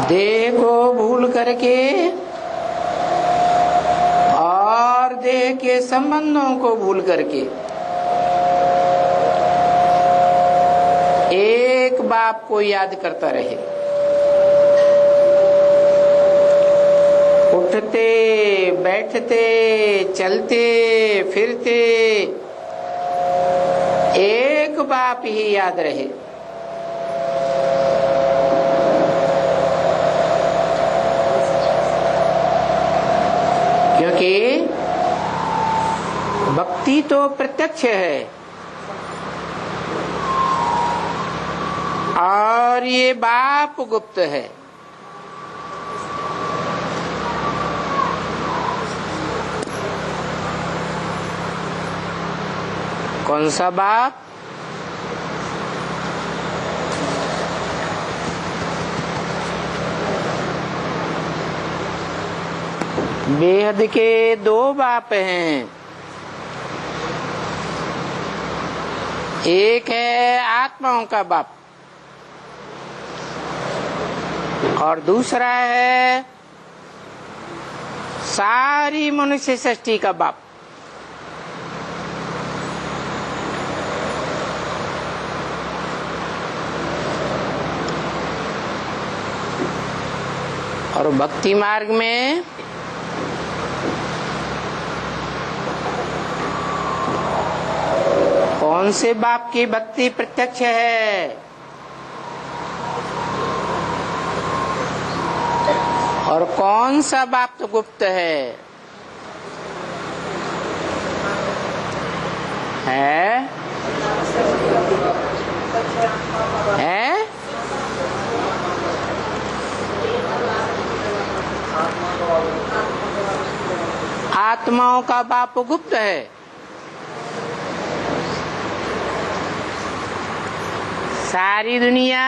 देह को भूल करके और देह के संबंधों को भूल करके एक बाप को याद करता रहे। उठते बैठते चलते फिरते एक बाप ही याद रहे। क्योंकि भक्ति तो प्रत्यक्ष है और ये बाप गुप्त है। कौन सा बाप? बेहद के दो बाप हैं। एक है आत्माओं का बाप और दूसरा है सारी मनुष्य सृष्टि का बाप। और भक्ति मार्ग में कौन से बाप की भक्ति प्रत्यक्ष है और कौन सा बाप तो गुप्त है? आत्माओं का बाप गुप्त है। सारी दुनिया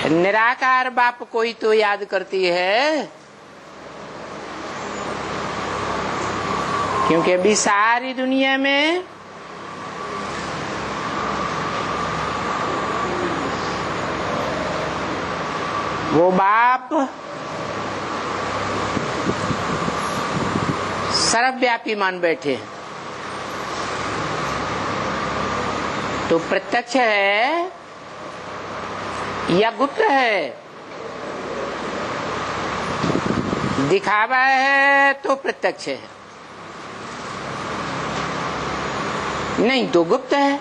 निराकार बाप को ही तो याद करती है, क्योंकि अभी सारी दुनिया में वो बाप सर्वव्यापी मान बैठे हैं। तो प्रत्यक्ष है या गुप्त है? दिखावा है तो प्रत्यक्ष है, नहीं तो गुप्त है।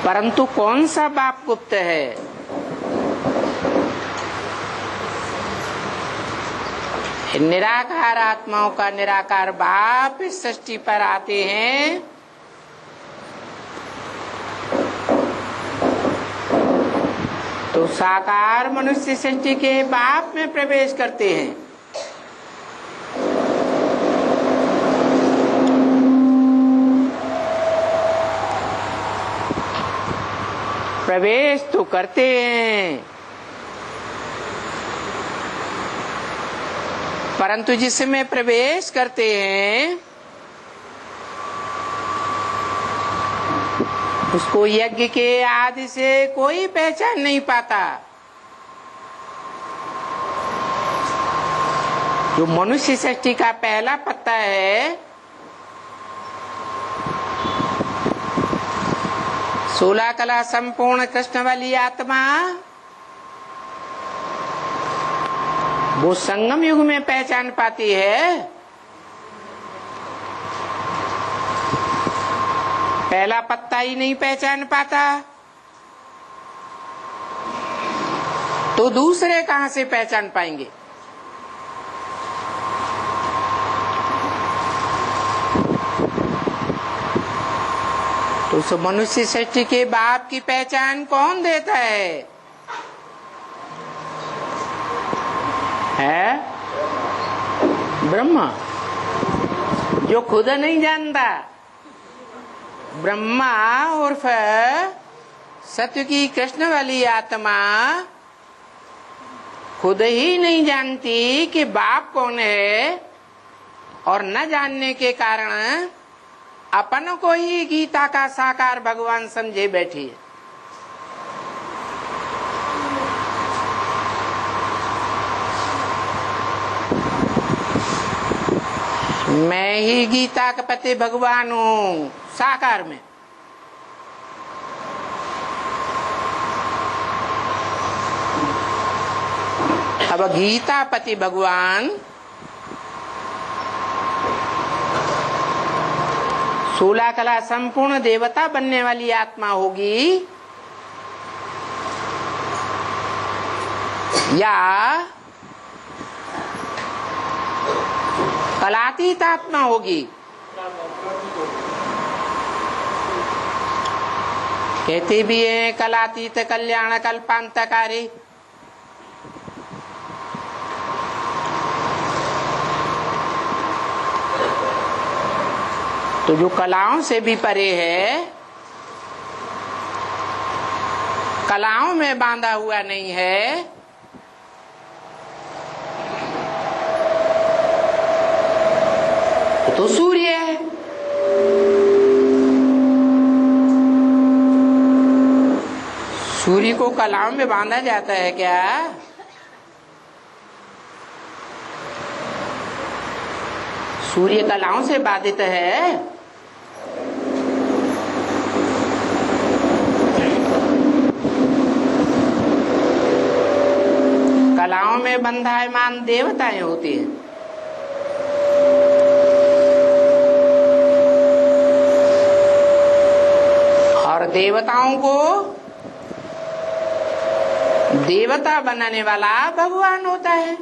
परंतु कौन सा बाप गुप्त है? निराकार आत्माओं का निराकार बाप इस सृष्टि पर आते हैं तो साकार मनुष्य सृष्टि के बाप में प्रवेश करते हैं। प्रवेश तो करते हैं, परंतु जिसमें प्रवेश करते हैं उसको यज्ञ के आदि से कोई पहचान नहीं पाता। जो मनुष्य सृष्टि का पहला पत्ता है, 16 कला संपूर्ण कृष्ण वाली आत्मा, वो संगम युग में पहचान पाती है। पहला पत्ता ही नहीं पहचान पाता तो दूसरे कहां से पहचान पाएंगे? तो उस मनुष्य सृष्टि के बाप की पहचान कौन देता है? ब्रह्मा, जो खुद नहीं जानता। ब्रह्मा उर्फ सत्य की कृष्ण वाली आत्मा खुद ही नहीं जानती कि बाप कौन है, और न जानने के कारण अपन को ही गीता का साकार भगवान समझे बैठे है। मैं ही गीता का पति भगवान हूं साकार में। अब गीता पति भगवान 16 कला संपूर्ण देवता बनने वाली आत्मा होगी या कलातीत आत्मा होगी। कहते भी है कलातीत कल्याण कल्पांतकारी। तो जो कलाओं से भी परे है, कलाओं में बांधा हुआ नहीं है, तो सूर्य है। सूर्य को कलाओं में बांधा जाता है क्या? सूर्य कलाओं से बाधित है। कलाओं में बंधायमान देवताएं होती हैं। और देवताओं को देवता बनाने वाला भगवान होता है।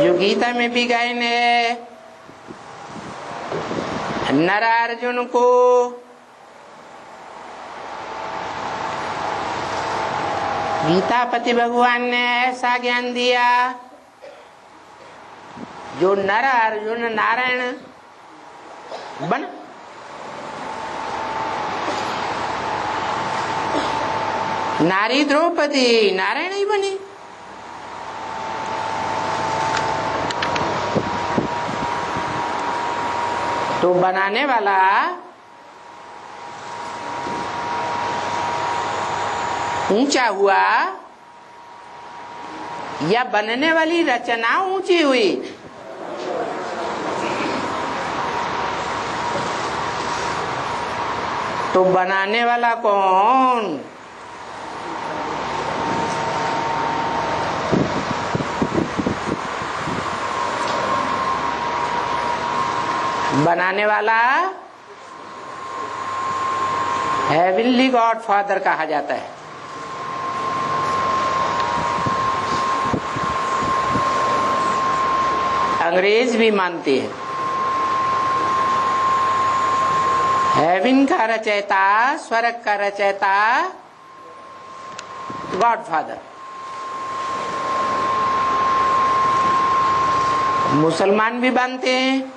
जो गीता में भी गायन है, नर अर्जुन को गीतापति भगवान ने ऐसा ज्ञान दिया जो नर अर्जुन नारायण बन। नारी द्रौपदी नारायण ही बनी। तो बनाने वाला ऊंचा हुआ या बनने वाली रचना ऊंची हुई? तो बनाने वाला कौन? बनाने वाला हेवनली गॉड फादर कहा जाता है। अंग्रेज भी मानते हैं हेवन का रचयिता, स्वर्ग का रचयिता गॉड फादर। मुसलमान भी मानते हैं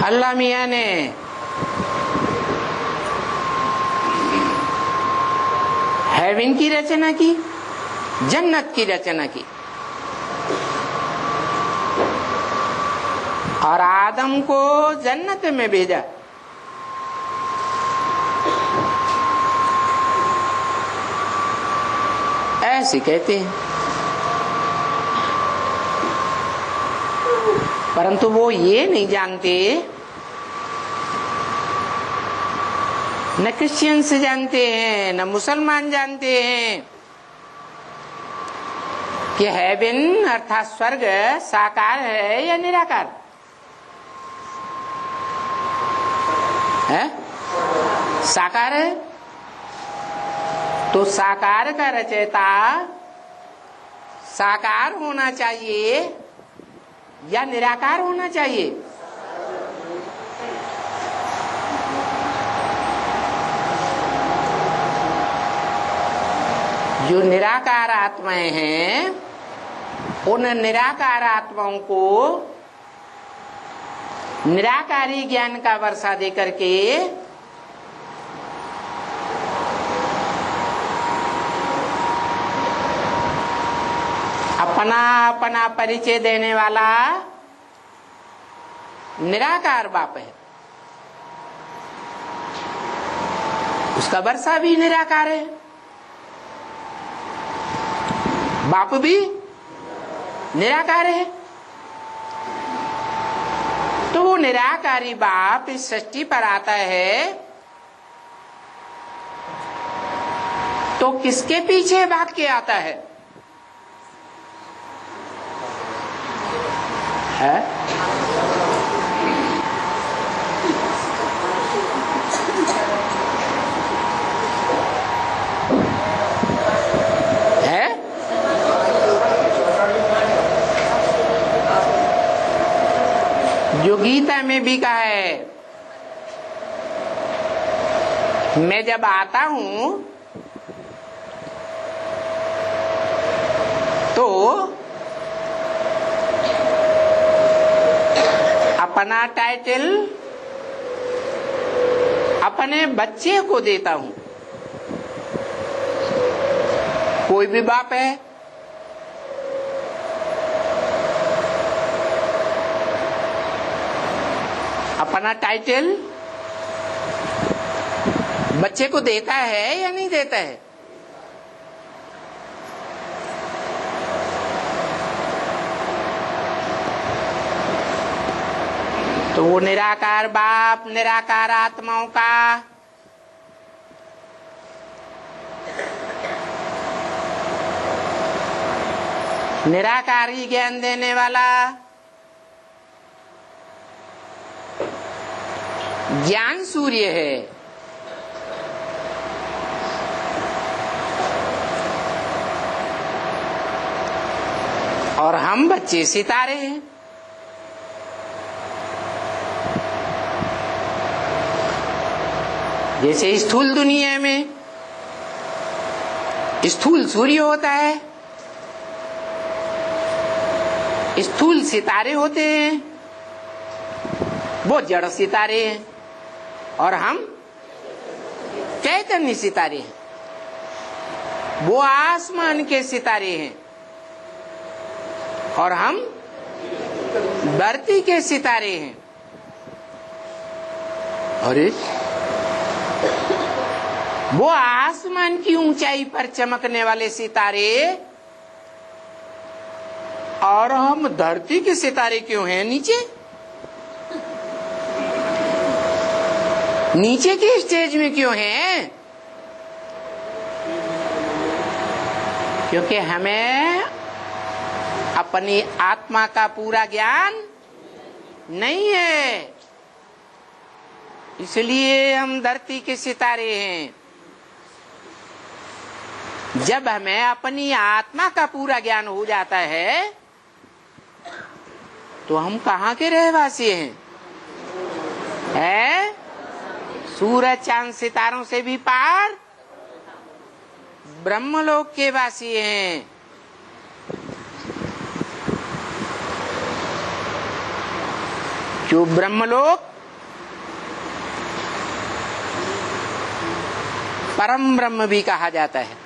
अल्लाह मियां ने हेवन की रचना की, जन्नत की रचना की, और आदम को जन्नत में भेजा। ऐसे कहते हैं, परंतु वो ये नहीं जानते, न क्रिश्चियंस जानते हैं न मुसलमान जानते हैं कि हेवन अर्थात स्वर्ग साकार है या निराकार है? साकार है। तो साकार का रचयिता साकार होना चाहिए या निराकार होना चाहिए? जो निराकार आत्माएं हैं, उन निराकार आत्माओं को निराकारी ज्ञान का वर्षा दे करके अपना अपना परिचय देने वाला निराकार बाप है। उसका वर्षा भी निराकार है, बाप भी निराकार है। तो वो निराकारी बाप इस सृष्टि पर आता है तो किसके पीछे भाग के आता है? जो गीता में भी कहा है, मैं जब आता हूं तो अपना टाइटल अपने बच्चे को देता हूं। कोई भी बाप है, अपना टाइटल बच्चे को देता है या नहीं देता है? तो वो निराकार बाप निराकार आत्माओं का निराकारी ज्ञान देने वाला ज्ञान सूर्य है। और हम बच्चे सितारे हैं। जैसे स्थूल दुनिया में स्थूल सूर्य होता है, स्थूल सितारे होते हैं, वो जड़ सितारे हैं, और हम चैतन्य सितारे हैं, वो आसमान के सितारे हैं, और हम धरती के सितारे हैं। अरे वो आसमान की ऊंचाई पर चमकने वाले सितारे और हम धरती के सितारे क्यों हैं नीचे? नीचे के स्टेज में क्यों हैं? क्योंकि हमें अपनी आत्मा का पूरा ज्ञान नहीं है, इसलिए हम धरती के सितारे हैं। जब हमें अपनी आत्मा का पूरा ज्ञान हो जाता है तो हम कहाँ के रहवासी हैं? सूरज चांद सितारों से भी पार ब्रह्मलोक के वासी हैं। जो ब्रह्मलोक परम ब्रह्म भी कहा जाता है।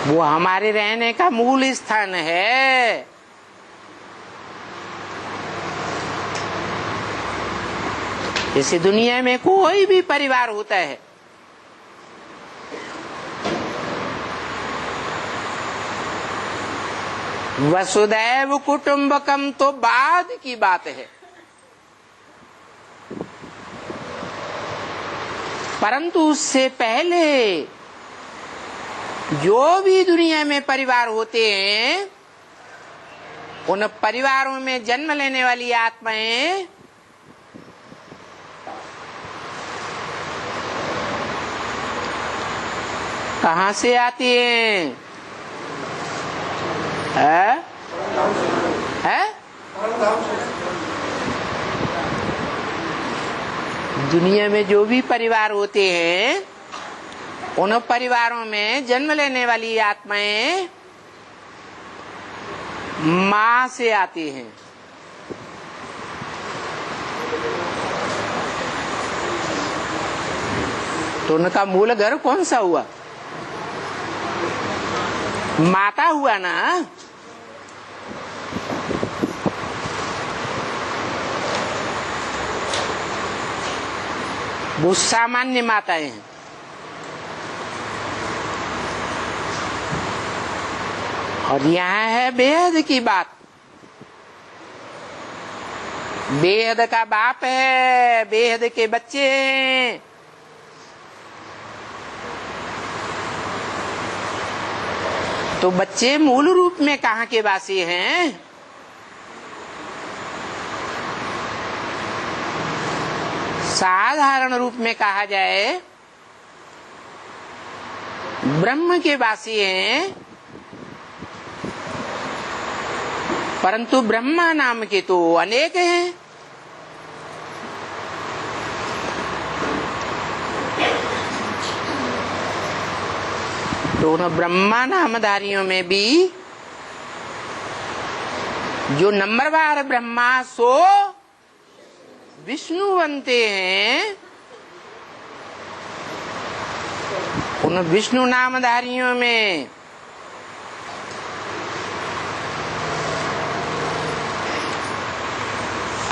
वो हमारे रहने का मूल स्थान है। जैसे दुनिया में कोई भी परिवार होता है, वसुदैव कुटुंबकम तो बाद की बात है, परंतु उससे पहले जो भी दुनिया में परिवार होते हैं, उन परिवारों में जन्म लेने वाली आत्माएं कहाँ से आती हैं? दुनिया में जो भी परिवार होते हैं, उन परिवारों में जन्म लेने वाली आत्माएं माँ से आती हैं। तो उनका मूल घर कौन सा हुआ? माता हुआ ना। वो सामान्य माताएं हैं। और यहाँ है बेहद की बात। बेहद का बाप है, बेहद के बच्चे हैं। तो बच्चे मूल रूप में कहाँ के वासी हैं? साधारण रूप में कहा जाए ब्रह्म के वासी हैं, परंतु ब्रह्मा नाम के तो अनेक हैं। तो उन ब्रह्मा नामधारियों में भी जो नंबरवार ब्रह्मा सो विष्णु बनते हैं, उन विष्णु नामधारियों में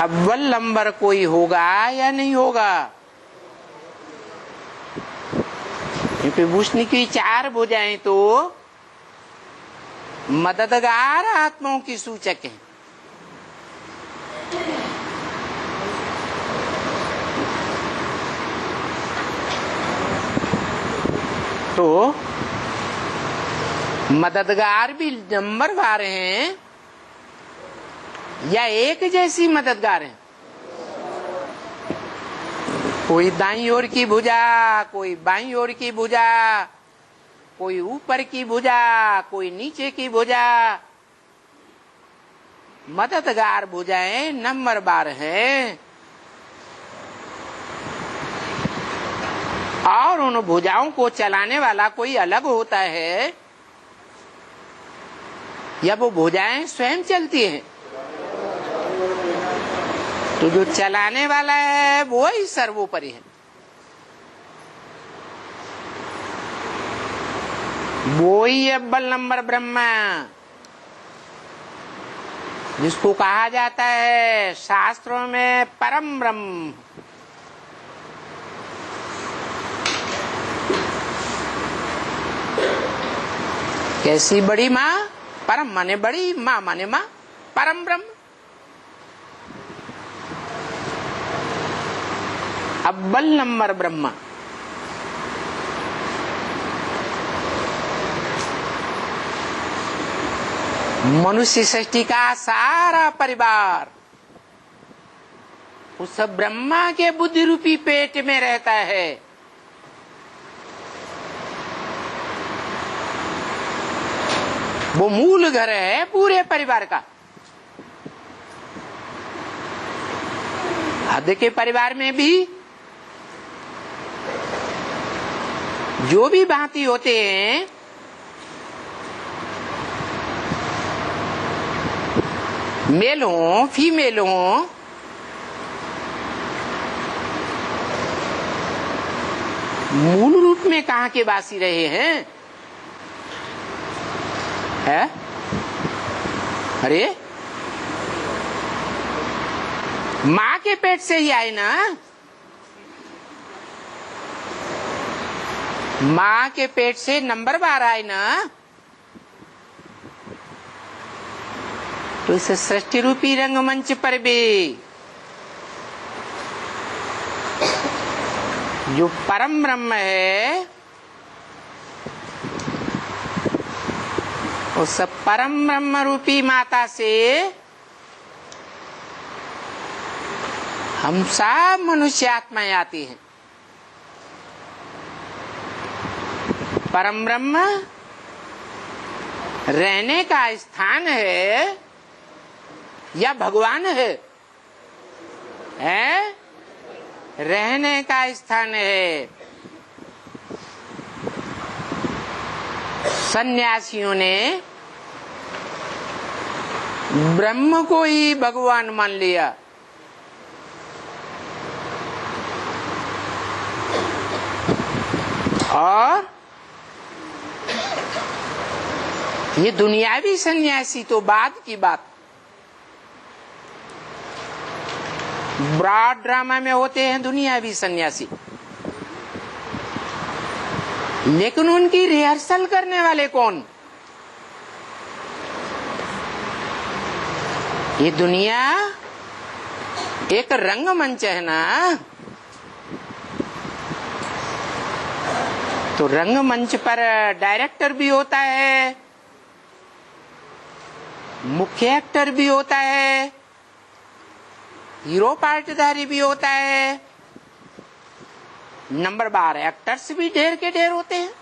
अव्वल नंबर कोई होगा या नहीं होगा? क्योंकि विष्णु की 4 भुजाएं तो मददगार आत्माओं की सूचक हैं। तो मददगार भी नंबरवार हैं या एक जैसी मददगार हैं? कोई दाईं ओर की भुजा, कोई बाईं ओर की भुजा, कोई ऊपर की भुजा, कोई नीचे की भुजा। मददगार भुजाएं नंबरवार हैं। और उन भुजाओं को चलाने वाला कोई अलग होता है या वो भुजाएं स्वयं चलती हैं? तो जो चलाने वाला है वो ही सर्वोपरि है। वो ही अव्वल नंबर ब्रह्मा, जिसको कहा जाता है शास्त्रों में परम ब्रह्म। कैसी बड़ी माँ? परम माने बड़ी, माँ माने माँ, परम ब्रह्म। अव्वल नंबर ब्रह्मा। मनुष्य सृष्टि का सारा परिवार उस ब्रह्मा के बुद्धि रूपी पेट में रहता है। वो मूल घर है पूरे परिवार का। हद के परिवार में भी जो भी भांति होते हैं, मेल हो फीमेल हो, मूल रूप में कहाँ के वासी रहे हैं? है? अरे माँ के पेट से ही आए ना। माँ के पेट से नंबरवार आए ना। तो इस सृष्टि रूपी रंगमंच पर भी जो परम ब्रह्म है, उस परम ब्रह्म रूपी माता से हम सब मनुष्य आत्माएं आती हैं। परम ब्रह्म रहने का स्थान है या भगवान है? हैं? रहने का स्थान है। सन्यासियों ने ब्रह्म को ही भगवान मान लिया। और ये दुनियावी सन्यासी तो बाद की बात, ब्रॉड ड्रामा में होते हैं दुनियावी सन्यासी, लेकिन उनकी रिहर्सल करने वाले कौन? ये दुनिया एक रंगमंच है ना, तो रंगमंच पर डायरेक्टर भी होता है, मुख्य एक्टर भी होता है, हीरो पार्टधारी भी होता है, नंबर बार एक्टर्स भी ढेर के ढेर होते हैं।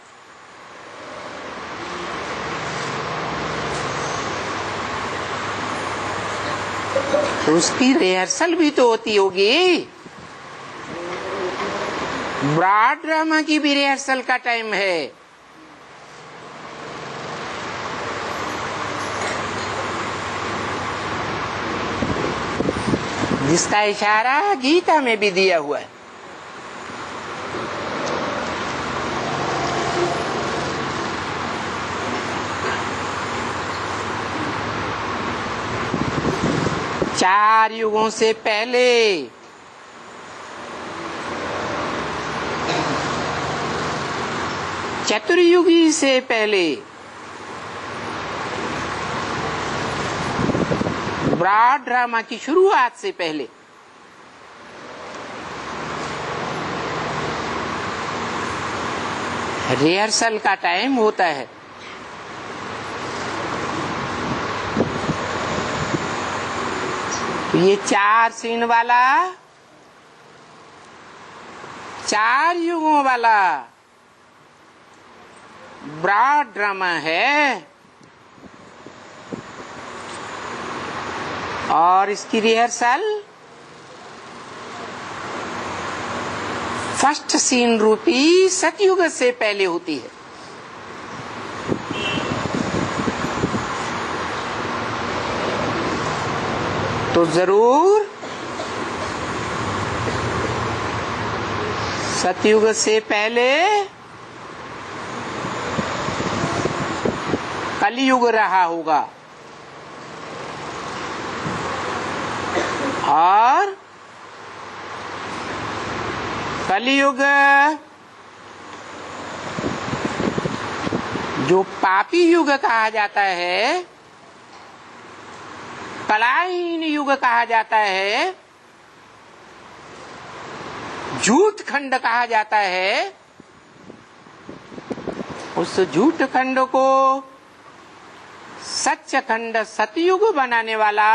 तो उसकी रिहर्सल भी तो होती होगी। ब्रॉड ड्रामा की भी रिहर्सल का टाइम है। जिसका इशारा गीता में भी दिया हुआ है। चार युगों से पहले चतुर्युगी से पहले ब्रॉड ड्रामा की शुरुआत से पहले रिहर्सल का टाइम होता है। तो ये 4 सीन वाला, 4 युगों वाला ब्रॉड ड्रामा है और इसकी रिहर्सल फर्स्ट सीन रूपी सतयुग से पहले होती है। तो जरूर सतयुग से पहले कलयुग रहा होगा और कलयुग जो पापी युग कहा जाता है, कलाहीन युग कहा जाता है, झूठ खंड कहा जाता है, उस झूठ खंड को सच्च खंड सतयुग बनाने वाला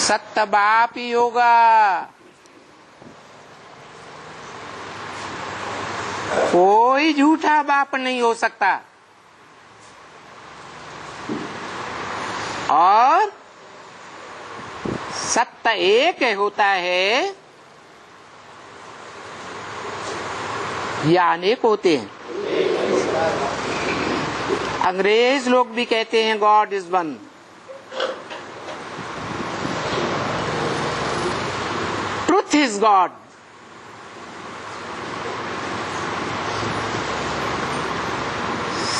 सत्य बाप ही होगा। कोई झूठा बाप नहीं हो सकता। और सत्य एक होता है या अनेक होते हैं। अंग्रेज लोग भी कहते हैं God is one. Truth is God.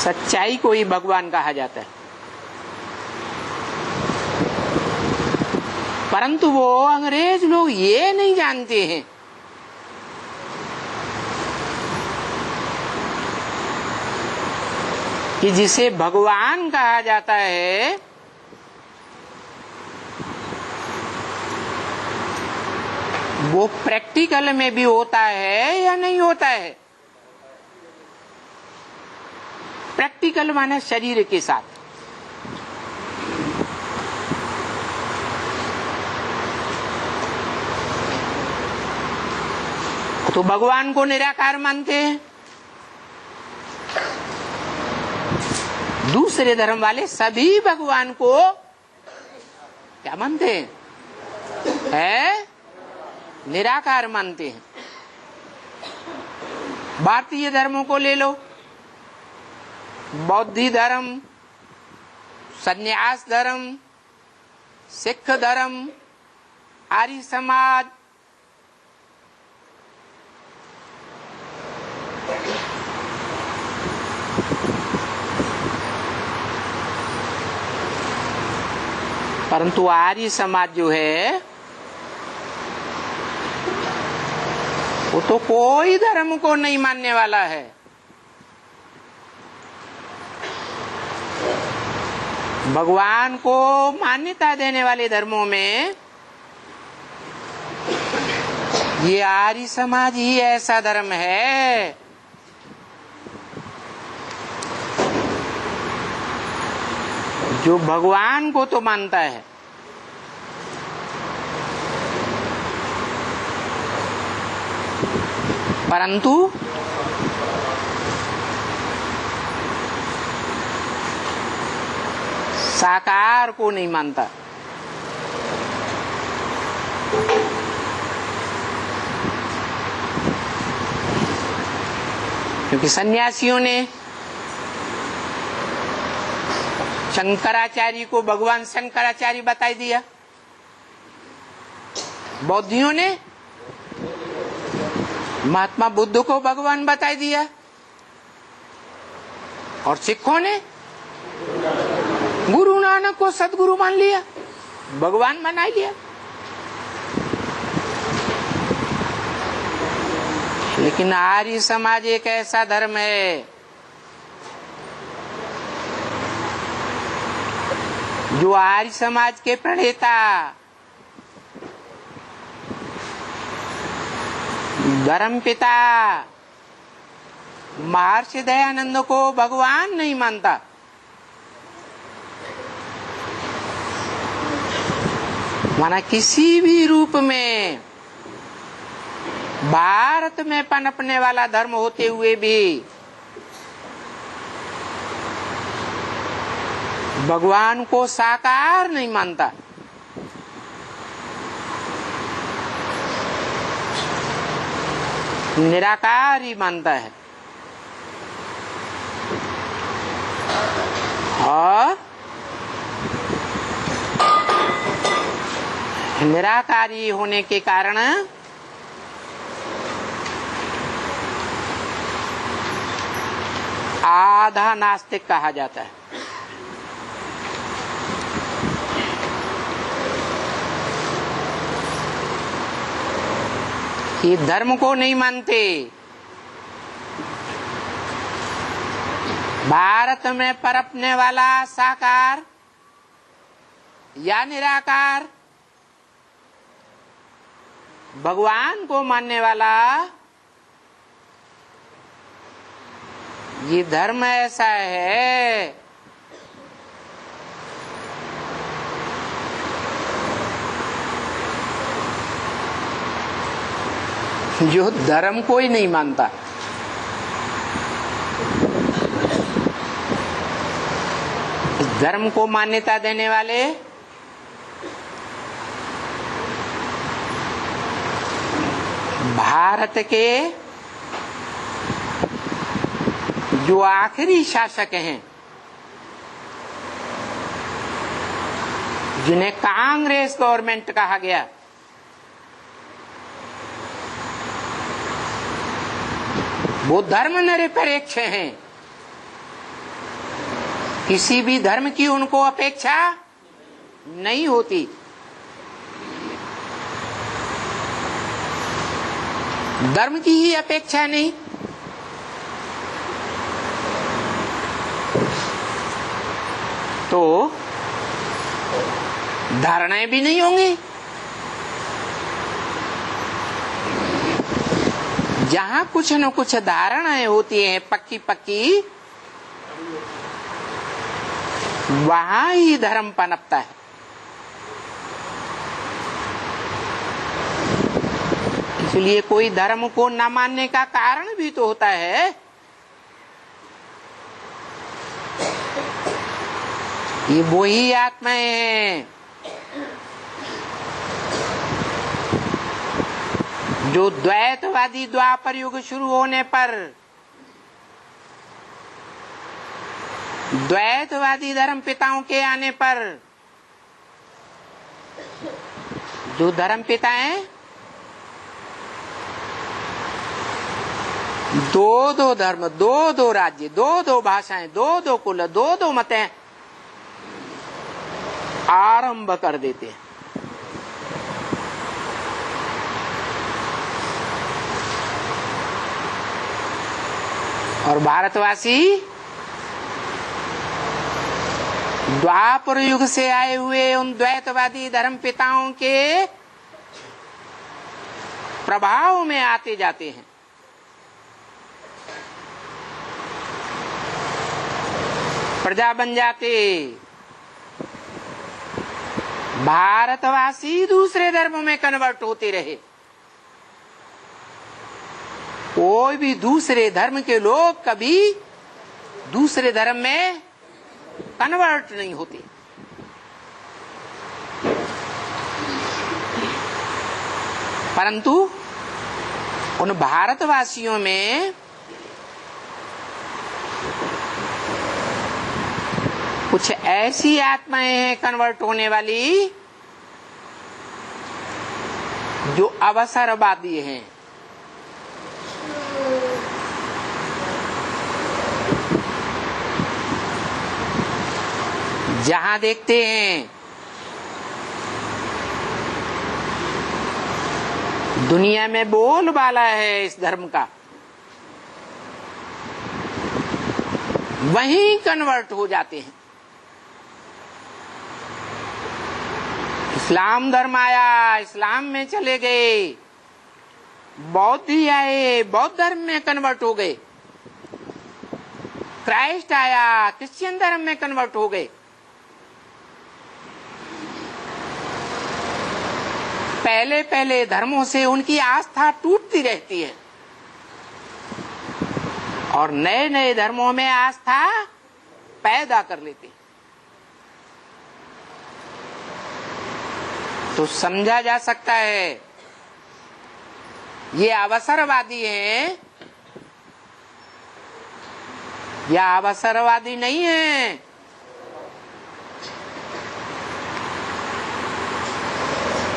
सच्चाई को ही भगवान कहा जाता है। परंतु वो अंग्रेज लोग ये नहीं जानते हैं कि जिसे भगवान कहा जाता है वो प्रैक्टिकल में भी होता है या नहीं होता है। प्रैक्टिकल माने शरीर के साथ। तो भगवान को निराकार मानते हैं। दूसरे धर्म वाले सभी भगवान को क्या मानते हैं? है निराकार मानते हैं। भारतीय धर्मों को ले लो, बौद्ध धर्म, सन्यास धर्म, सिख धर्म, आर्य समाज, परंतु आर्य समाज जो है वो तो कोई धर्म को नहीं मानने वाला है। भगवान को मान्यता देने वाले धर्मों में ये आर्य समाज ही ऐसा धर्म है जो भगवान को तो मानता है, परंतु साकार को नहीं मानता। क्योंकि सन्यासियों ने शंकराचार्य को भगवान शंकराचार्य बताई दिया, बौद्धियों ने महात्मा बुद्ध को भगवान बताई दिया, और सिखों ने गुरु नानक को सदगुरु मान लिया, भगवान बना लिया। लेकिन आर्य समाज एक ऐसा धर्म है जो आर्य समाज के प्रणेता धर्मपिता महर्षि दयानंद को भगवान नहीं मानता। माना किसी भी रूप में भारत में पनपने वाला धर्म होते हुए भी भगवान को साकार नहीं मानता। निराकार ही मानता है। और निराकारी होने के कारण आधा नास्तिक कहा जाता है। ये धर्म को नहीं मानते। भारत में पनपने वाला साकार या निराकार भगवान को मानने वाला ये धर्म ऐसा है जो धर्म को ही नहीं मानता। इस धर्म को मान्यता देने वाले भारत के जो आखिरी शासक हैं, जिन्हें कांग्रेस गवर्नमेंट कहा गया, वो धर्मनिरपेक्ष हैं। किसी भी धर्म की उनको अपेक्षा नहीं होती। धर्म की ही अपेक्षा नहीं, तो धारणाएं भी नहीं होंगी। जहां कुछ न कुछ धारणाएं होती हैं पक्की पक्की, वहां ही धर्म पनपता है। इसलिए कोई धर्म को न मानने का कारण भी तो होता है। ये वही आत्माएं हैं जो द्वैतवादी द्वापर युग शुरू होने पर द्वैतवादी धर्म पिताओं के आने पर जो धर्म पिता हैं दो धर्म, दो राज्य, दो भाषाएं, दो कुल, दो मतें आरंभ कर देते हैं। और भारतवासी द्वापर युग से आए हुए उन द्वैतवादी धर्म पिताओं के प्रभाव में आते जाते हैं। प्रजा बन जाते। भारतवासी दूसरे धर्मों में कन्वर्ट होते रहे। कोई भी दूसरे धर्म के लोग कभी दूसरे धर्म में कन्वर्ट नहीं होते। परंतु उन भारतवासियों में कुछ ऐसी आत्माएं हैं कन्वर्ट होने वाली जो अवसरवादी हैं। जहां देखते हैं दुनिया में बोलबाला है इस धर्म का, वहीं कन्वर्ट हो जाते हैं। इस्लाम धर्म आया, इस्लाम में चले गए। बौद्ध ही आए, बौद्ध धर्म में कन्वर्ट हो गए। क्राइस्ट आया, क्रिश्चियन धर्म में कन्वर्ट हो गए। पहले पहले धर्मों से उनकी आस्था टूटती रहती है और नए नए धर्मों में आस्था पैदा कर लेते हैं। तो समझा जा सकता है ये अवसरवादी हैं या अवसरवादी नहीं है।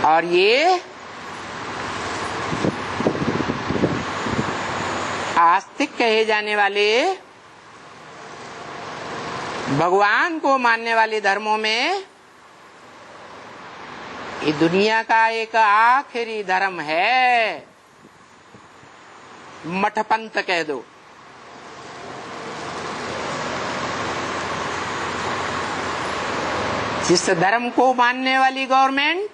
और ये आस्तिक कहे जाने वाले भगवान को मानने वाले धर्मों में ये दुनिया का एक आखिरी धर्म है। मठपंथ कह दो। जिस धर्म को मानने वाली गवर्नमेंट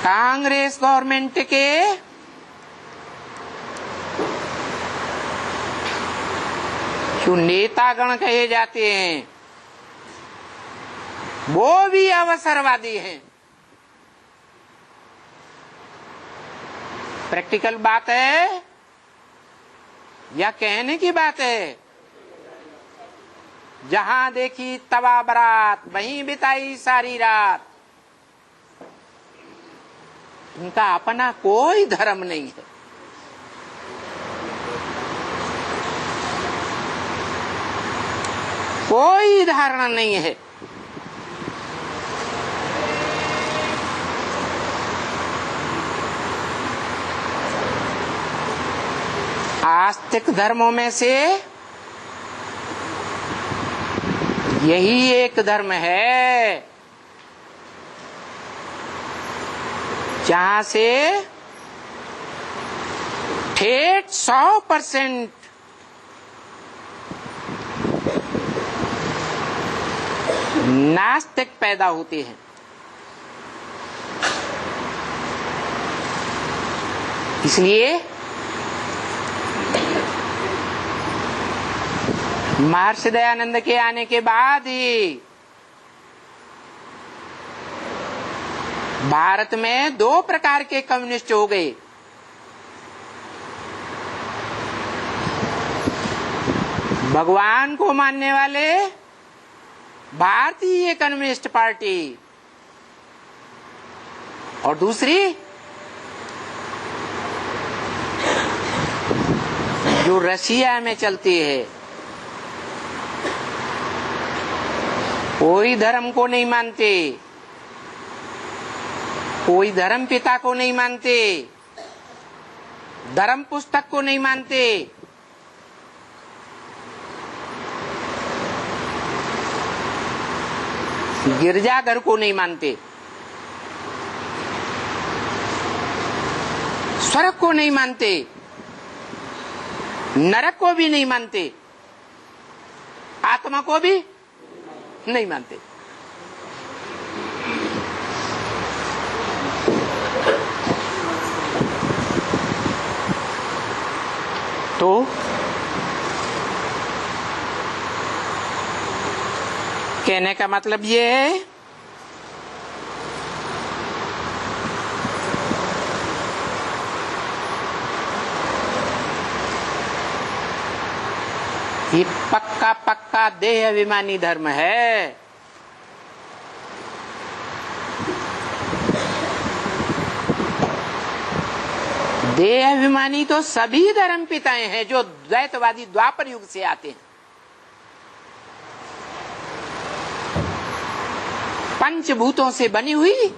कांग्रेस गवर्नमेंट के जो नेतागण कहे जाते हैं वो भी अवसरवादी हैं। प्रैक्टिकल बात है या कहने की बात है? जहां देखी तवा बरात, वहीं बिताई सारी रात। इनका अपना कोई धर्म नहीं है। कोई धारणा नहीं है। आस्तिक धर्मों में से यही एक धर्म है जहां से ठेठ 100% नास्तिक पैदा होते हैं। इसलिए महर्षि दयानंद के आने के बाद ही भारत में 2 प्रकार के कम्युनिस्ट हो गए। भगवान को मानने वाले भारतीय कम्युनिस्ट पार्टी और दूसरी जो रशिया में चलती है। कोई धर्म को नहीं मानते, कोई धर्म पिता को नहीं मानते, धर्म पुस्तक को नहीं मानते। गिरजाघर को नहीं मानते, स्वर्ग को नहीं मानते, नरक को भी नहीं मानते, आत्मा को भी नहीं मानते। तो कहने का मतलब ये है ये पक्का पक्का देह अभिमानी धर्म है। देह अभिमानी तो सभी धर्म पिताएं हैं जो द्वैतवादी द्वापर युग से आते हैं। पंचभूतों से बनी हुई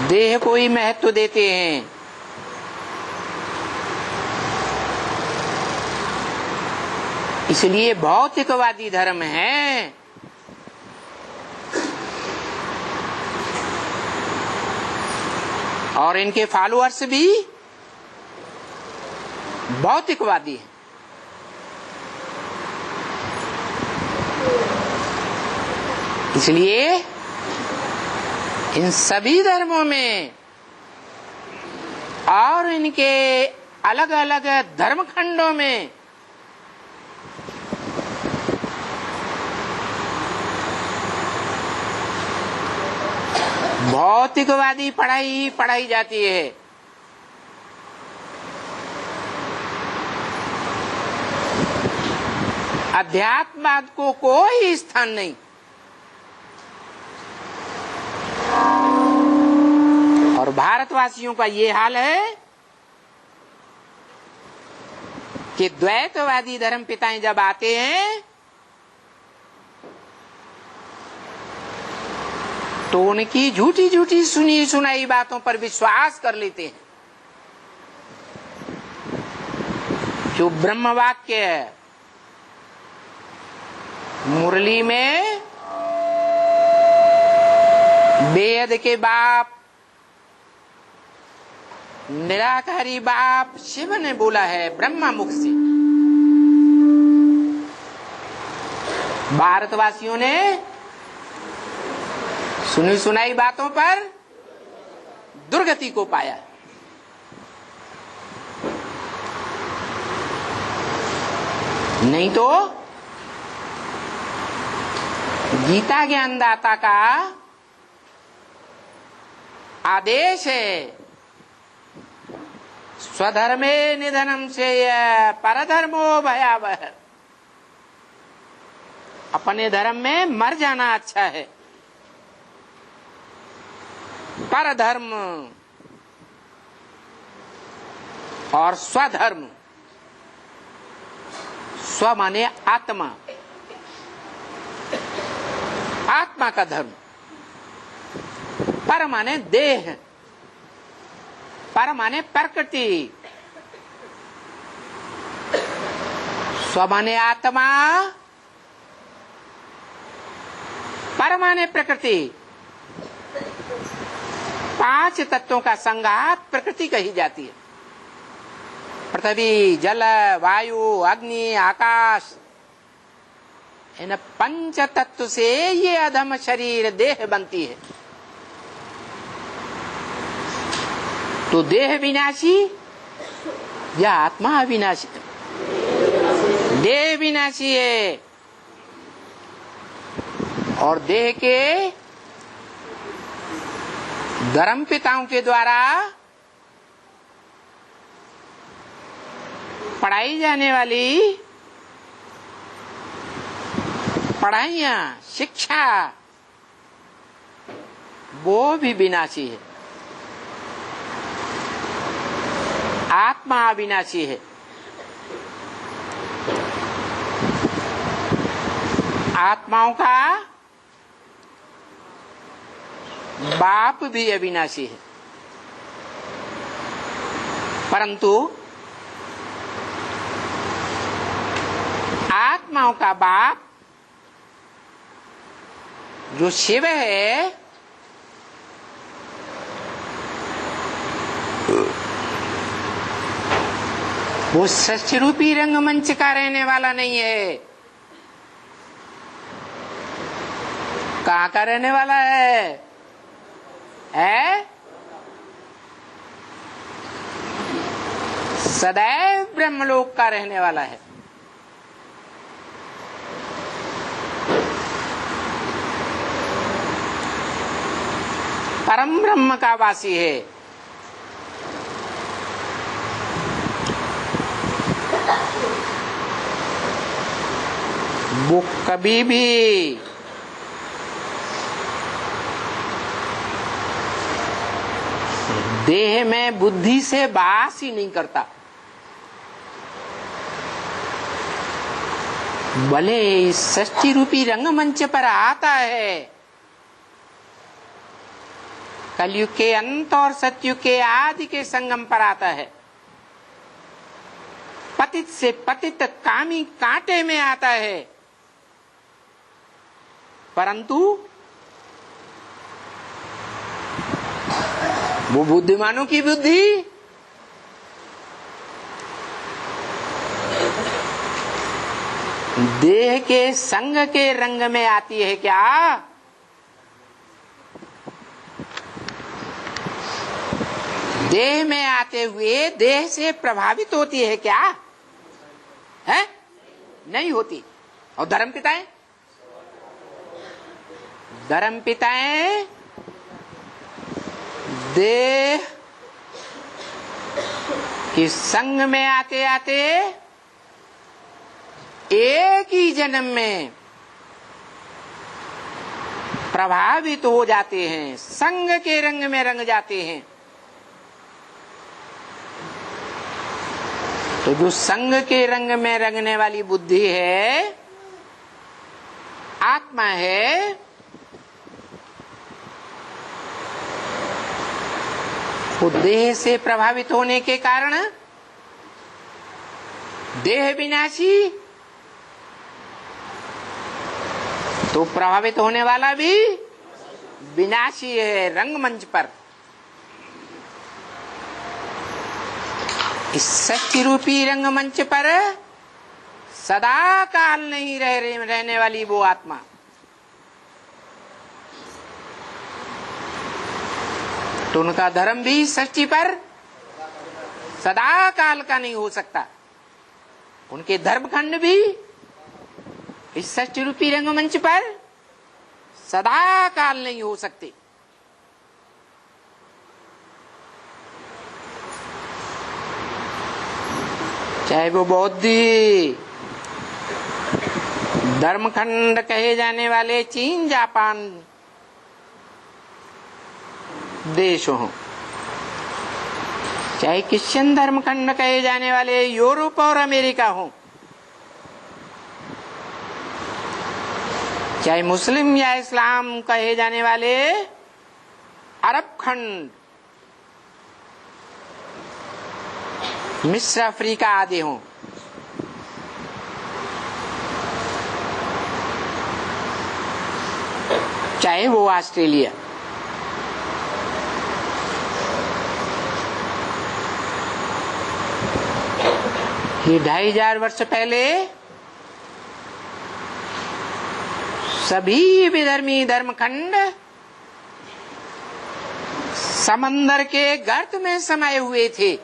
देह को ही महत्व देते हैं। इसलिए भौतिकवादी धर्म है। और इनके फॉलोअर्स भी भौतिकवादी हैं। इसलिए इन सभी धर्मों में और इनके अलग अलग धर्मखंडों में भौतिकवादी पढ़ाई ही पढ़ाई जाती है। अध्यात्मवाद को कोई स्थान नहीं। और भारतवासियों का ये हाल है कि द्वैतवादी धर्म पिताएं जब आते हैं तो उनकी झूठी झूठी सुनी सुनाई बातों पर विश्वास कर लेते हैं। जो ब्रह्म वाक्य है, मुरली में वेद के बाप निराकारी बाप शिव ने बोला है ब्रह्मा मुख से। भारतवासियों ने सुनी सुनाई बातों पर दुर्गति को पाया। नहीं तो गीता ज्ञानदाता का आदेश है, स्वधर्मे निधनम से परधर्मो भयावह। अपने धर्म में मर जाना अच्छा है। परधर्म और स्वधर्म, स्व माने आत्मा, आत्मा का धर्म, पर माने देह, पर माने प्रकृति, स्व माने आत्मा, पर माने प्रकृति। पांच तत्वों का संघात प्रकृति कही जाती है। पृथ्वी, जल, वायु, अग्नि, आकाश, इन पंच तत्व से ये अधम शरीर देह बनती है। तो देह विनाशी या आत्मा अविनाशी? देह विनाशी है और देह के धर्म पिताओं के द्वारा पढ़ाई जाने वाली पढ़ाइयां, शिक्षा, वो भी विनाशी है। आत्मा अविनाशी है। आत्माओं का बाप भी अविनाशी है, परंतु आत्माओं का बाप जो शिव है, वो सृष्टि रूपी रंगमंच का रहने वाला नहीं है। कहाँ का रहने वाला है? सदैव ब्रह्मलोक का रहने वाला है। परम ब्रह्म का वासी है। वो कभी भी देह में बुद्धि से बास ही नहीं करता। भले इस सृष्टि रूपी रंगमंच पर आता है, कलयुग के अंत और सतयुग के आदि के संगम पर आता है, पतित से पतित कामी कांटे में आता है, परंतु वो बुद्धिमानों की बुद्धि देह के संग के रंग में आती है क्या? देह में आते हुए देह से प्रभावित होती है क्या? है? नहीं होती। और धर्म पिताएं, धर्म पिताएं देह के संग में आते आते एक ही जन्म में प्रभावित हो जाते हैं, संग के रंग में रंग जाते हैं। तो जो संग के रंग में रंगने वाली बुद्धि है, आत्मा है, वो देह से प्रभावित होने के कारण देह विनाशी, तो प्रभावित होने वाला भी विनाशी है। रंगमंच पर इस सृष्टि रूपी रंगमंच पर सदा काल नहीं रहने वाली वो आत्मा, तो उनका धर्म भी सृष्टि पर सदा काल का नहीं हो सकता। उनके धर्मखंड भी इस सृष्टि रूपी रंगमंच पर सदा काल नहीं हो सकते। चाहे वो बौद्धि धर्मखंड कहे जाने वाले चीन जापान देश हो, चाहे क्रिश्चियन धर्मखंड कहे जाने वाले यूरोप और अमेरिका हो, चाहे मुस्लिम या इस्लाम कहे जाने वाले अरब खंड, मिस्र अफ्रीका आदि हो, चाहे वो ऑस्ट्रेलिया, ये 2500 वर्ष पहले सभी विधर्मी धर्मखंड समंदर के गर्त में समाये हुए थे।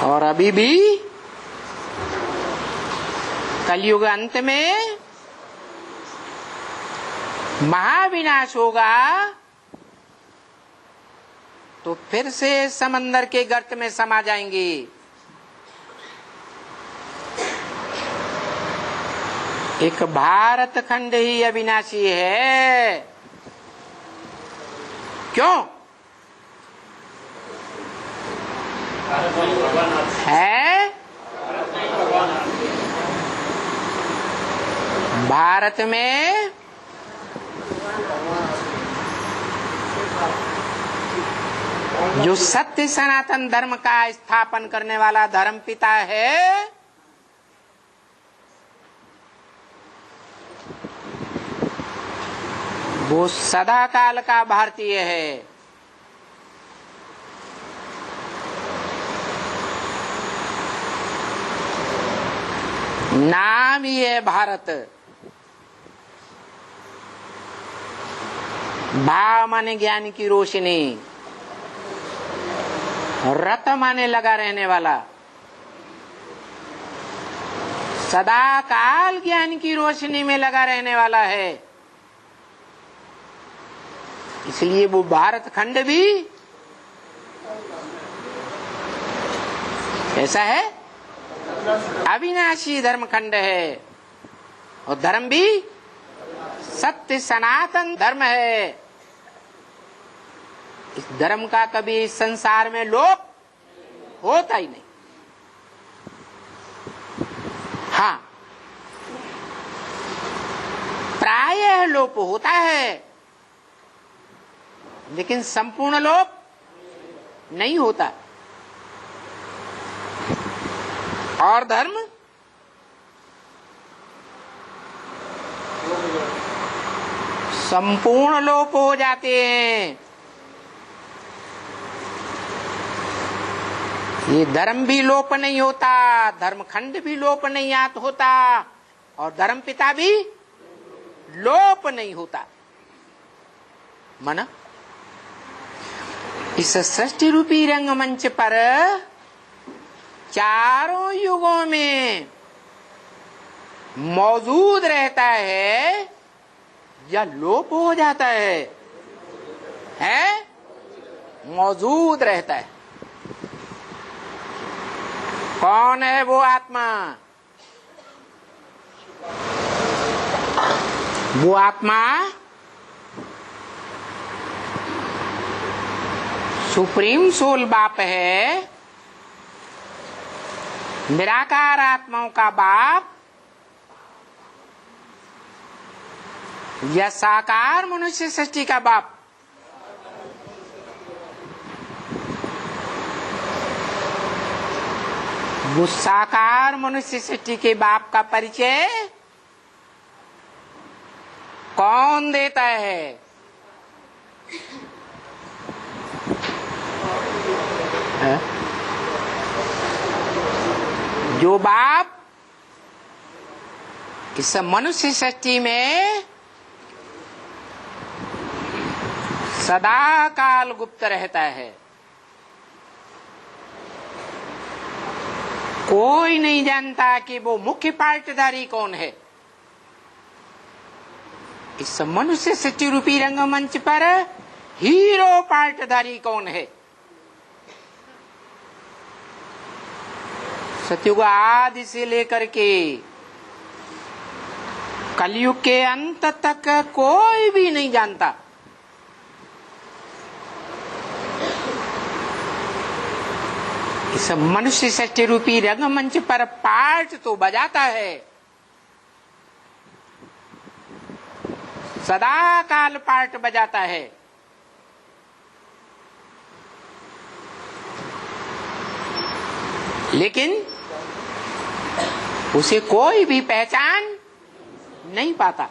और अभी भी कलयुग अंत में महाविनाश होगा तो फिर से समंदर के गर्त में समा जाएंगे। एक भारत खंड ही अविनाशी है। क्यों है? भारत में जो सत्य सनातन धर्म का स्थापन करने वाला धर्म पिता है, वो सदा काल का भारतीय है। नाम ही है भारत। भा माने ज्ञान की रोशनी, रत माने लगा रहने वाला, सदा काल ज्ञान की रोशनी में लगा रहने वाला है। इसलिए वो भारत खंड भी कैसा है? अविनाशी धर्म खंड है। और धर्म भी सत्य सनातन धर्म है। इस धर्म का कभी इस संसार में लोप होता ही नहीं। हाँ, प्रायः लोप होता है, लेकिन संपूर्ण लोप नहीं होता। और धर्म संपूर्ण लोप हो जाते हैं। ये धर्म भी लोप नहीं होता, धर्म खंड भी लोप नहीं होता, और धर्म पिता भी लोप नहीं होता। माना इस सृष्टि रूपी रंगमंच पर चारों युगों में मौजूद रहता है या लोप हो जाता है? मौजूद रहता है। कौन है वो आत्मा? वो आत्मा सुप्रीम सोल बाप है, निराकार आत्माओं का बाप, या साकार मनुष्य सृष्टि का बाप? वो साकार मनुष्य सृष्टि के बाप का परिचय कौन देता है? जो बाप इस मनुष्य सृष्टि में सदा काल गुप्त रहता है, कोई नहीं जानता कि वो मुख्य पार्टधारी कौन है। इस मनुष्य सृष्टि रूपी रंगमंच पर हीरो पार्टधारी कौन है? सतयुग आदि से लेकर के कलयुग के अंत तक कोई भी नहीं जानता। इस मनुष्य सृष्टि रूपी रंगमंच पर पार्ट तो बजाता है, सदा काल पार्ट बजाता है, लेकिन उसे कोई भी पहचान नहीं पाता।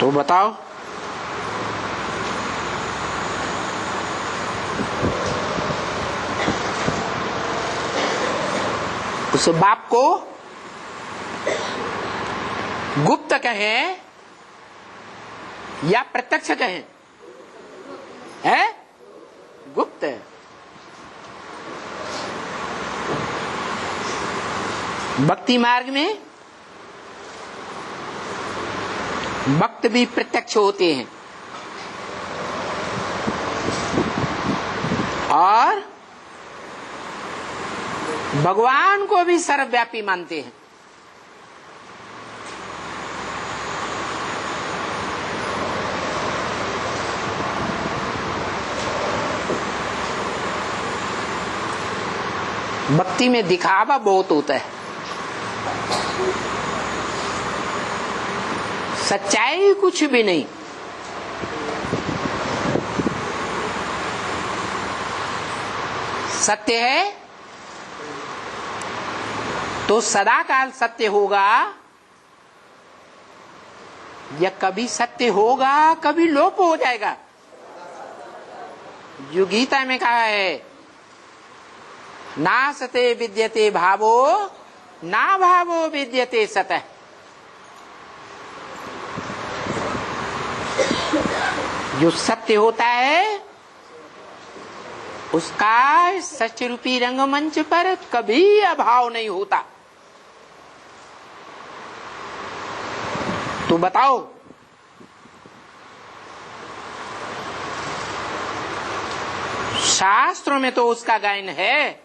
तो बताओ, उस बाप को गुप्त कहें या प्रत्यक्ष कहें? है गुप्त। भक्ति मार्ग में भक्त भी प्रत्यक्ष होते हैं और भगवान को भी सर्वव्यापी मानते हैं। भक्ति में दिखावा बहुत होता है। सच्चाई कुछ भी नहीं। सत्य है तो सदाकाल सत्य होगा, या कभी सत्य होगा कभी लोप हो जाएगा। जो गीता में कहा है, नासते विद्यते भावो ना भावो विद्यते सतः। जो सत्य होता है उसका सच रूपी रंगमंच पर कभी अभाव नहीं होता। तो बताओ, शास्त्रों में तो उसका गायन है।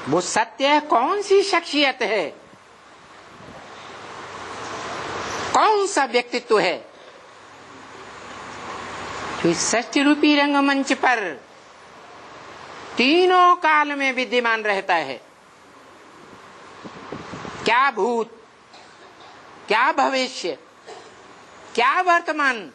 वो सत्य कौन सी शख्सियत है, कौन सा व्यक्तित्व है जो सत्य रूपी रंगमंच पर तीनों काल में विद्यमान रहता है। क्या भूत, क्या भविष्य, क्या वर्तमान।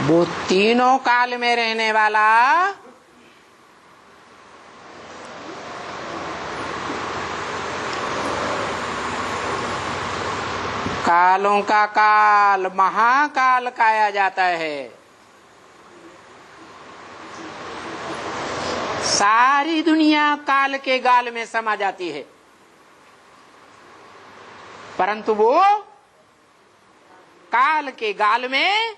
वो तीनों काल में रहने वाला कालों का काल महाकाल काया जाता है। सारी दुनिया काल के गाल में समा जाती है, परंतु वो काल के गाल में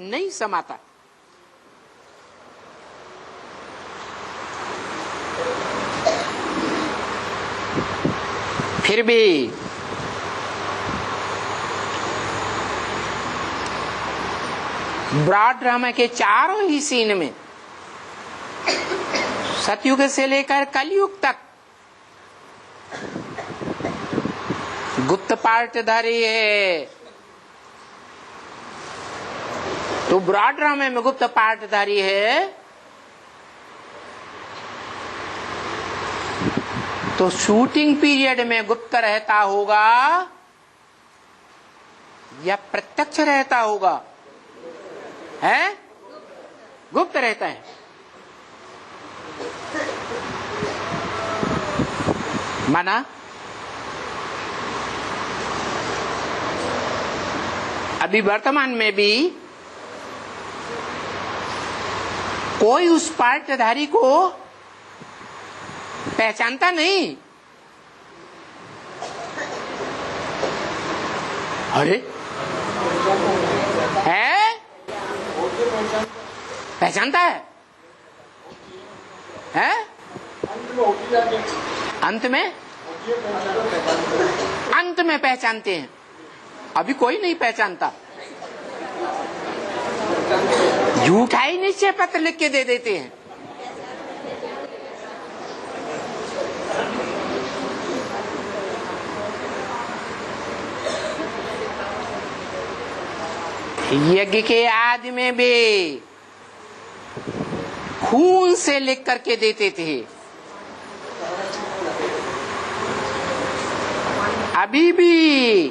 नहीं समाता। फिर भी ब्रॉड ड्रामा के चारों ही सीन में सतयुग से लेकर कलयुग तक गुप्त पाठधारी है। तो ब्रॉड ड्रामा में गुप्त पाठधारी है, तो शूटिंग पीरियड में गुप्त रहता होगा या प्रत्यक्ष रहता होगा? है, गुप्त रहता है। माना अभी वर्तमान में भी कोई उस पाठधारी को पहचानता नहीं। अरे है, पहचानता है? अंत में पहचानते हैं। अभी कोई नहीं पहचानता। झूठा ही निश्चय पत्र लिख के दे देते हैं। यज्ञ के आदि में भी खून से लिख करके देते थे। अभी भी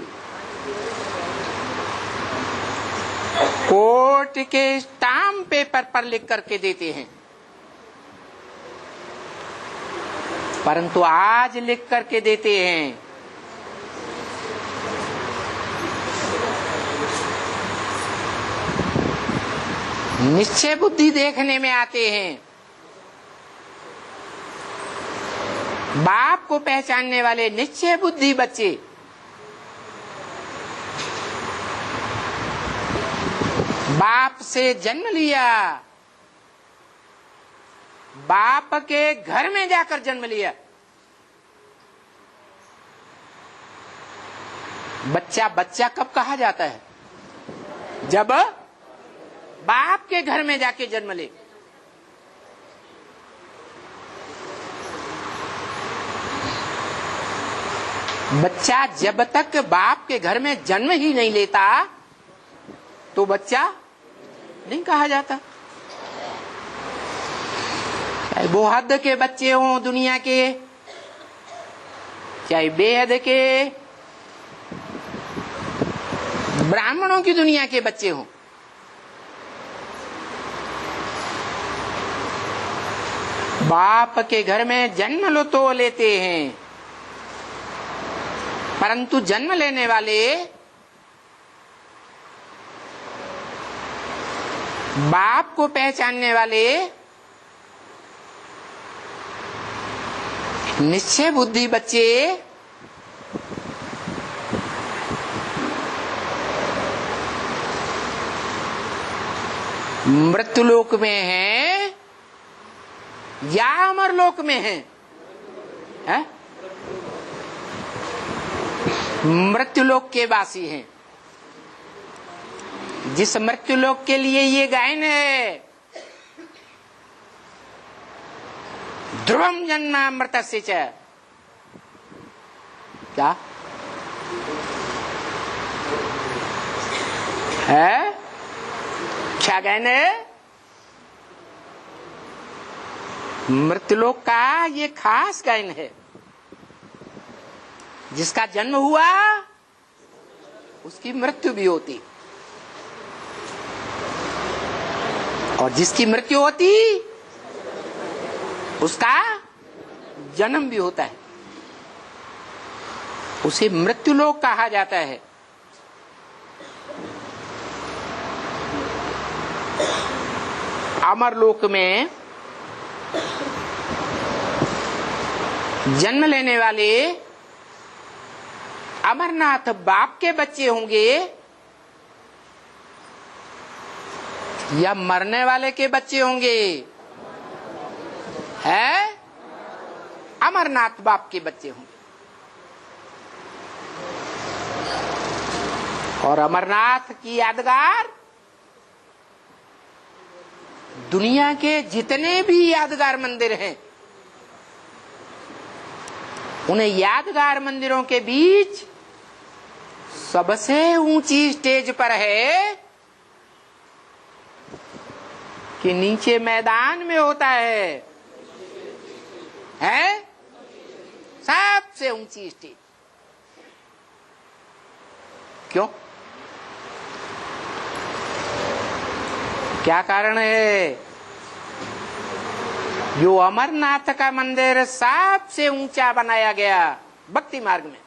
कोर्ट के स्टाम्प पेपर पर लिख करके देते हैं, परंतु आज लिख करके देते हैं। निश्चय बुद्धि देखने में आते हैं। बाप को पहचानने वाले निश्चय बुद्धि बच्चे बाप से जन्म लिया, बाप के घर में जाकर जन्म लिया। बच्चा बच्चा कब कहा जाता है? जब बाप के घर में जाके जन्म ले। बच्चा जब तक बाप के घर में जन्म ही नहीं लेता तो बच्चा नहीं कहा जाता। चाहे बोहद के बच्चे हों दुनिया के, चाहे बेहद के ब्राह्मणों की दुनिया के बच्चे हों, बाप के घर में जन्म लो तो लेते हैं, परंतु जन्म लेने वाले बाप को पहचानने वाले निश्चय बुद्धि बच्चे मृत्युलोक में हैं या अमरलोक में हैं? है? मृत्युलोक के वासी हैं। जिस मृत्युलोक के लिए ये गायन है, ध्रुवम जन्मामृतस्य च, क्या है? क्या गायन है? मृत्युलोक का ये खास गायन है। जिसका जन्म हुआ उसकी मृत्यु भी होती, और जिसकी मृत्यु होती उसका जन्म भी होता है। उसे मृत्युलोक कहा जाता है। अमरलोक में जन्म लेने वाले अमरनाथ बाप के बच्चे होंगे या मरने वाले के बच्चे होंगे? है? अमरनाथ बाप के बच्चे होंगे। और अमरनाथ की यादगार दुनिया के जितने भी यादगार मंदिर हैं, उन्हें यादगार मंदिरों के बीच सबसे ऊंची स्टेज पर है कि नीचे मैदान में होता है सबसे ऊंची स्टेज। क्यों? क्या कारण है? जो अमरनाथ का मंदिर सबसे ऊंचा बनाया गया भक्ति मार्ग में,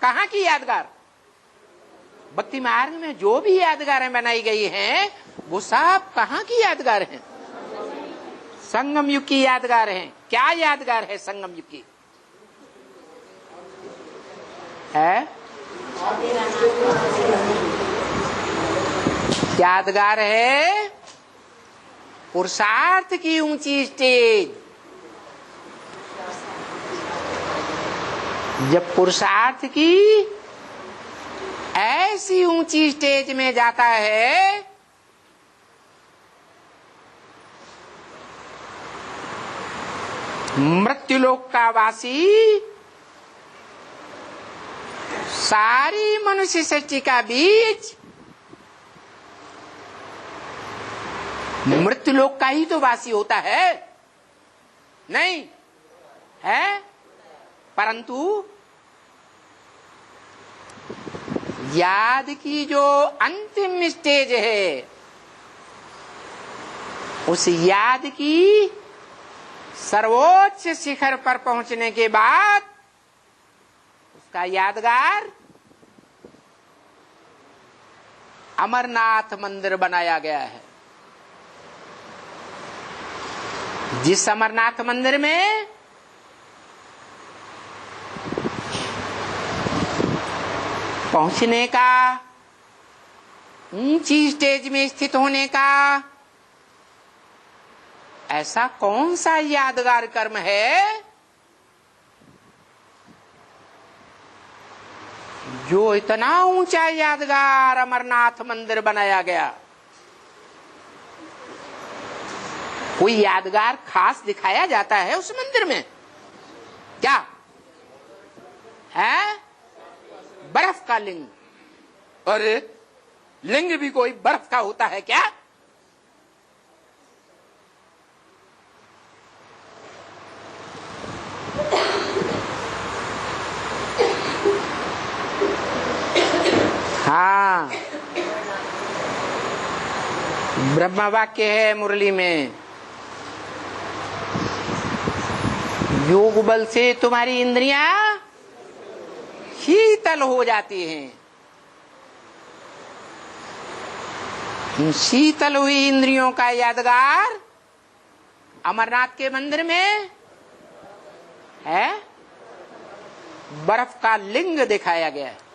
कहाँ की यादगार? भक्ति मार्ग में जो भी यादगारें बनाई गई हैं वो सब कहाँ की यादगार हैं? संगम युग की यादगार हैं। क्या यादगार है संगम युग की? है यादगार है पुरुषार्थ की ऊंची स्टेज। जब पुरुषार्थ की ऐसी ऊंची स्टेज में जाता है मृत्युलोक का वासी, सारी मनुष्य सृष्टि का बीज मृत्युलोक का ही तो वासी होता है, नहीं है? परंतु याद की जो अंतिम स्टेज है, उस याद की सर्वोच्च शिखर पर पहुंचने के बाद उसका यादगार अमरनाथ मंदिर बनाया गया है। जिस अमरनाथ मंदिर में पहुंचने का, ऊंची स्टेज में स्थित होने का ऐसा कौन सा यादगार कर्म है जो इतना ऊंचा यादगार अमरनाथ मंदिर बनाया गया? कोई यादगार खास दिखाया जाता है उस मंदिर में क्या? है बर्फ का लिंग। अरे लिंग भी कोई बर्फ का होता है क्या? ब्रह्म वाक्य है मुरली में, योग बल से तुम्हारी इंद्रियां शीतल हो जाती हैं। इन शीतल हुई इंद्रियों का यादगार अमरनाथ के मंदिर में है, बर्फ का लिंग दिखाया गया है।